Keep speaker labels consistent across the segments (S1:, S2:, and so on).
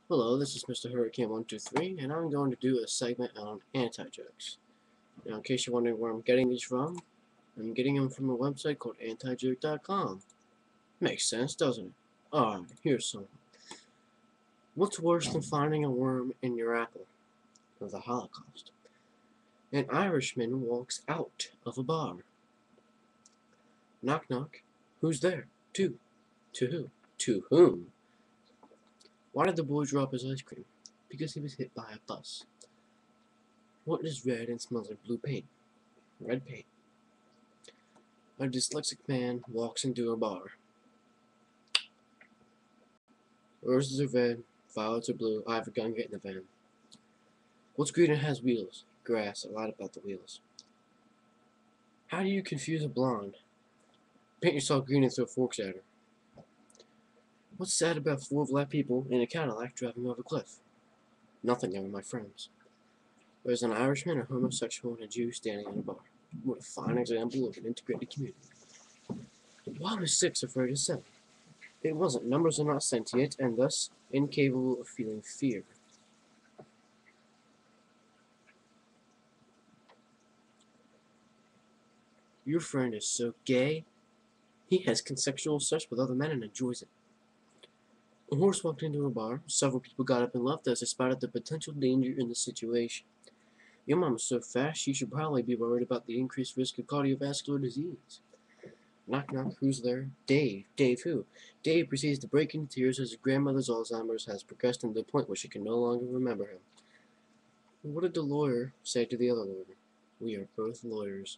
S1: Hello, this is Mr. Hurricane 123, and I'm going to do a segment on anti-jokes. Now, in case you're wondering where I'm getting these from, I'm getting them from a website called antijoke.com. Makes sense, doesn't it? Alright, here's some. What's worse than finding a worm in your apple? The Holocaust. An Irishman walks out of a bar. Knock knock. Who's there? To. To who? To whom? Why did the boy drop his ice cream? Because he was hit by a bus. What is red and smells like blue paint? Red paint. A dyslexic man walks into a bar. Roses are red, violets are blue. I have a gun, get in the van. What's green and has wheels? Grass. I lied about the wheels. How do you confuse a blonde? Paint yourself green and throw forks at her. What's sad about four black people in a Cadillac driving over a cliff? Nothing, they were my friends. There's an Irishman, a homosexual, and a Jew standing in a bar. What a fine example of an integrated community. Why was 6 afraid of 7? It wasn't. Numbers are not sentient, and thus incapable of feeling fear. Your friend is so gay, he has consensual sex with other men and enjoys it. A horse walked into a bar. Several people got up and left as they spotted the potential danger in the situation. Your mom is so fast, she should probably be worried about the increased risk of cardiovascular disease. Knock knock, who's there? Dave. Dave who? Dave proceeds to break into tears as his grandmother's Alzheimer's has progressed to the point where she can no longer remember him. What did the lawyer say to the other lawyer? We are both lawyers.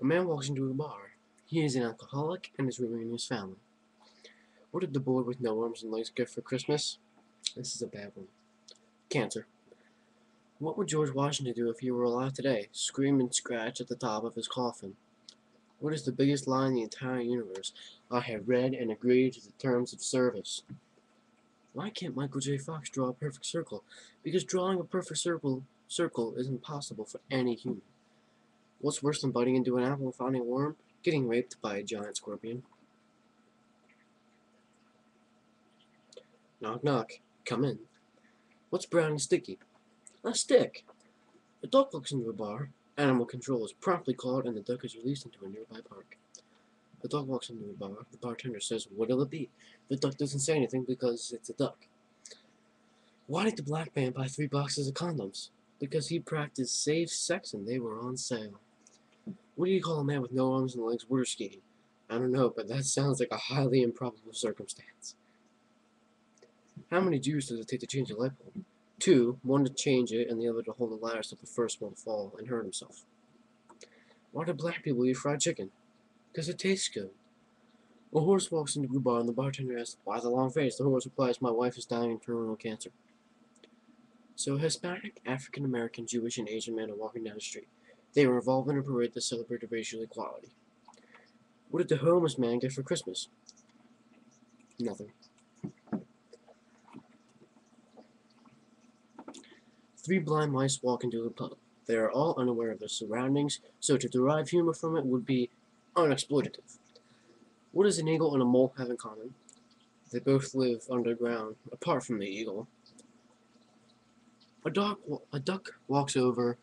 S1: A man walks into a bar. He is an alcoholic and is ruining his family. What did the boy with no arms and legs get for Christmas? This is a bad one. Cancer. What would George Washington do if he were alive today? Scream and scratch at the top of his coffin. What is the biggest lie in the entire universe? I have read and agreed to the terms of service. Why can't Michael J. Fox draw a perfect circle? Because drawing a perfect circle is impossible for any human. What's worse than biting into an apple and finding a worm? Getting raped by a giant scorpion. Knock knock. Come in. What's brown and sticky? A stick. A duck walks into a bar. Animal control is promptly called and the duck is released into a nearby park. The dog walks into a bar. The bartender says, what'll it be? The duck doesn't say anything because it's a duck. Why did the black man buy 3 boxes of condoms? Because he practiced safe sex and they were on sale. What do you call a man with no arms and legs water skiing? I don't know, but that sounds like a highly improbable circumstance. How many Jews does it take to change a light bulb? 2, one to change it and the other to hold the ladder so the first won't fall and hurt himself. Why do black people eat fried chicken? Because it tastes good. A horse walks into a bar and the bartender asks, why the long face? The horse replies, my wife is dying of terminal cancer. So a Hispanic, African American, Jewish, and Asian men are walking down the street. They were involved in a parade that celebrated racial equality. What did the homeless man get for Christmas? Nothing. 3 blind mice walk into a pub. They are all unaware of their surroundings, so to derive humor from it would be unexploitative. What does an eagle and a mole have in common? They both live underground, apart from the eagle. A duck walks into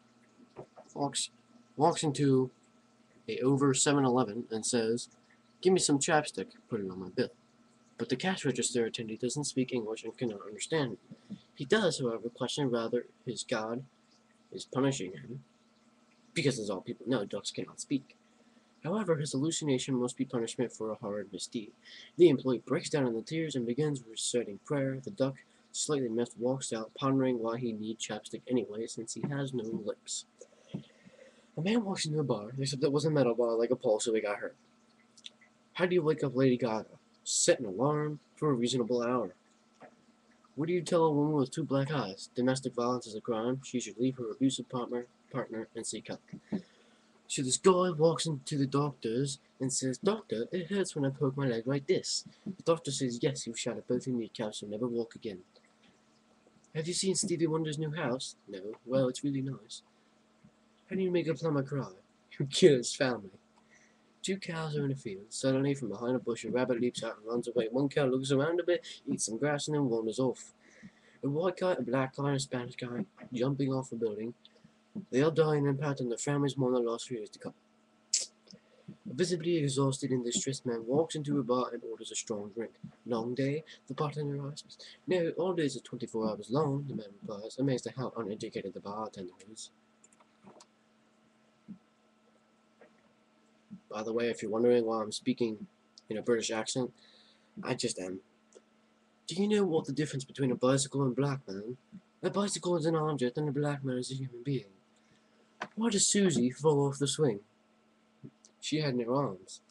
S1: a over 7-Eleven and says, give me some chapstick, put it on my bill. But the cash register attendant doesn't speak English and cannot understand it. He does, however, question whether his God is punishing him, because as all people know, ducks cannot speak. However, his hallucination must be punishment for a horrid misdeed. The employee breaks down into tears and begins reciting prayer. The duck, slightly miffed, walks out, pondering why he needs chapstick anyway, since he has no lips. A man walks into a bar, except it was a metal bar like a pole, so he got hurt. How do you wake up Lady Gaga? Set an alarm for a reasonable hour. What do you tell a woman with 2 black eyes? Domestic violence is a crime. She should leave her abusive partner and seek help. So this guy walks into the doctor's and says, Doctor, it hurts when I poke my leg like this. The doctor says, yes, you've shattered both your kneecaps, so never walk again. Have you seen Stevie Wonder's new house? No. Well, it's really nice. How do you make a plumber cry? You kill his family. Two cows are in a field. Suddenly, from behind a bush, a rabbit leaps out and runs away. One cow looks around a bit, eats some grass, and then wanders off. A white guy, a black guy, and a Spanish guy jumping off a building. They all die in impact, and their families mourn the loss for years to come. A visibly exhausted and distressed man walks into a bar and orders a strong drink. Long day? The bartender asks. No, all days are 24 hours long, the man replies, amazed at how uneducated the bartender is. By the way, if you're wondering why I'm speaking in a British accent, I just am. Do you know what the difference between a bicycle and a black man? A bicycle is an object and a black man is a human being. Why does Susie fall off the swing? She had no arms.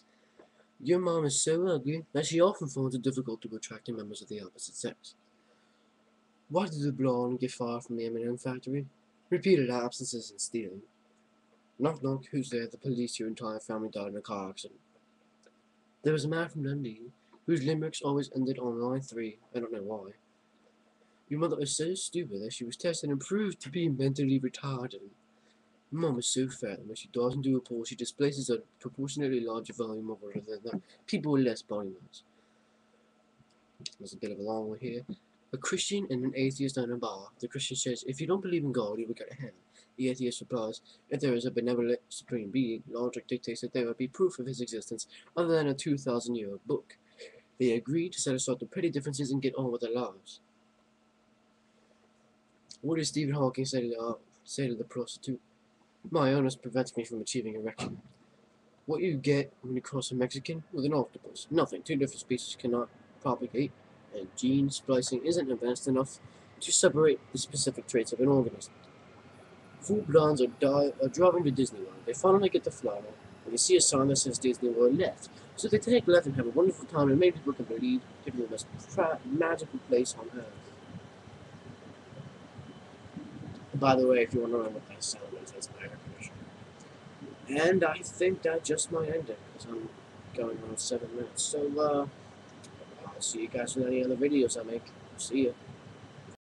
S1: Your mom is so ugly that she often finds it difficult to attract members of the opposite sex. Why did the blonde get fired from the M&M factory? Repeated absences and stealing. Knock knock, who's there? The police, your entire family died in a car accident. There was a man from Dundee whose limericks always ended on line 3. I don't know why. Your mother is so stupid that she was tested and proved to be mentally retarded. Mom is so fat that when she dives into a pool, she displaces a proportionately larger volume of water than people with less body mass. There's a bit of a long one here. A Christian and an atheist are in a bar. The Christian says, if you don't believe in God, you will go to hell. The atheist replies, if there is a benevolent supreme being, logic dictates that there will be proof of his existence other than a 2,000-year book. They agree to set aside the petty differences and get on with their lives. What did Stephen Hawking say to the prostitute? My illness prevents me from achieving erection. What you get when you cross a Mexican with an octopus? Nothing. Two different species cannot propagate, and gene splicing isn't advanced enough to separate the specific traits of an organism. Four blondes are driving to Disney World. They finally get to Florida, and they see a sign that says Disney World left. So they take left and have a wonderful time, and many people can believe it's the most magical place on earth. By the way, if you want to know what that sound is, that's my air conditioner. And I think that just might end it, because I'm going on 7 minutes. So, I'll see you guys in any other videos I make. See ya.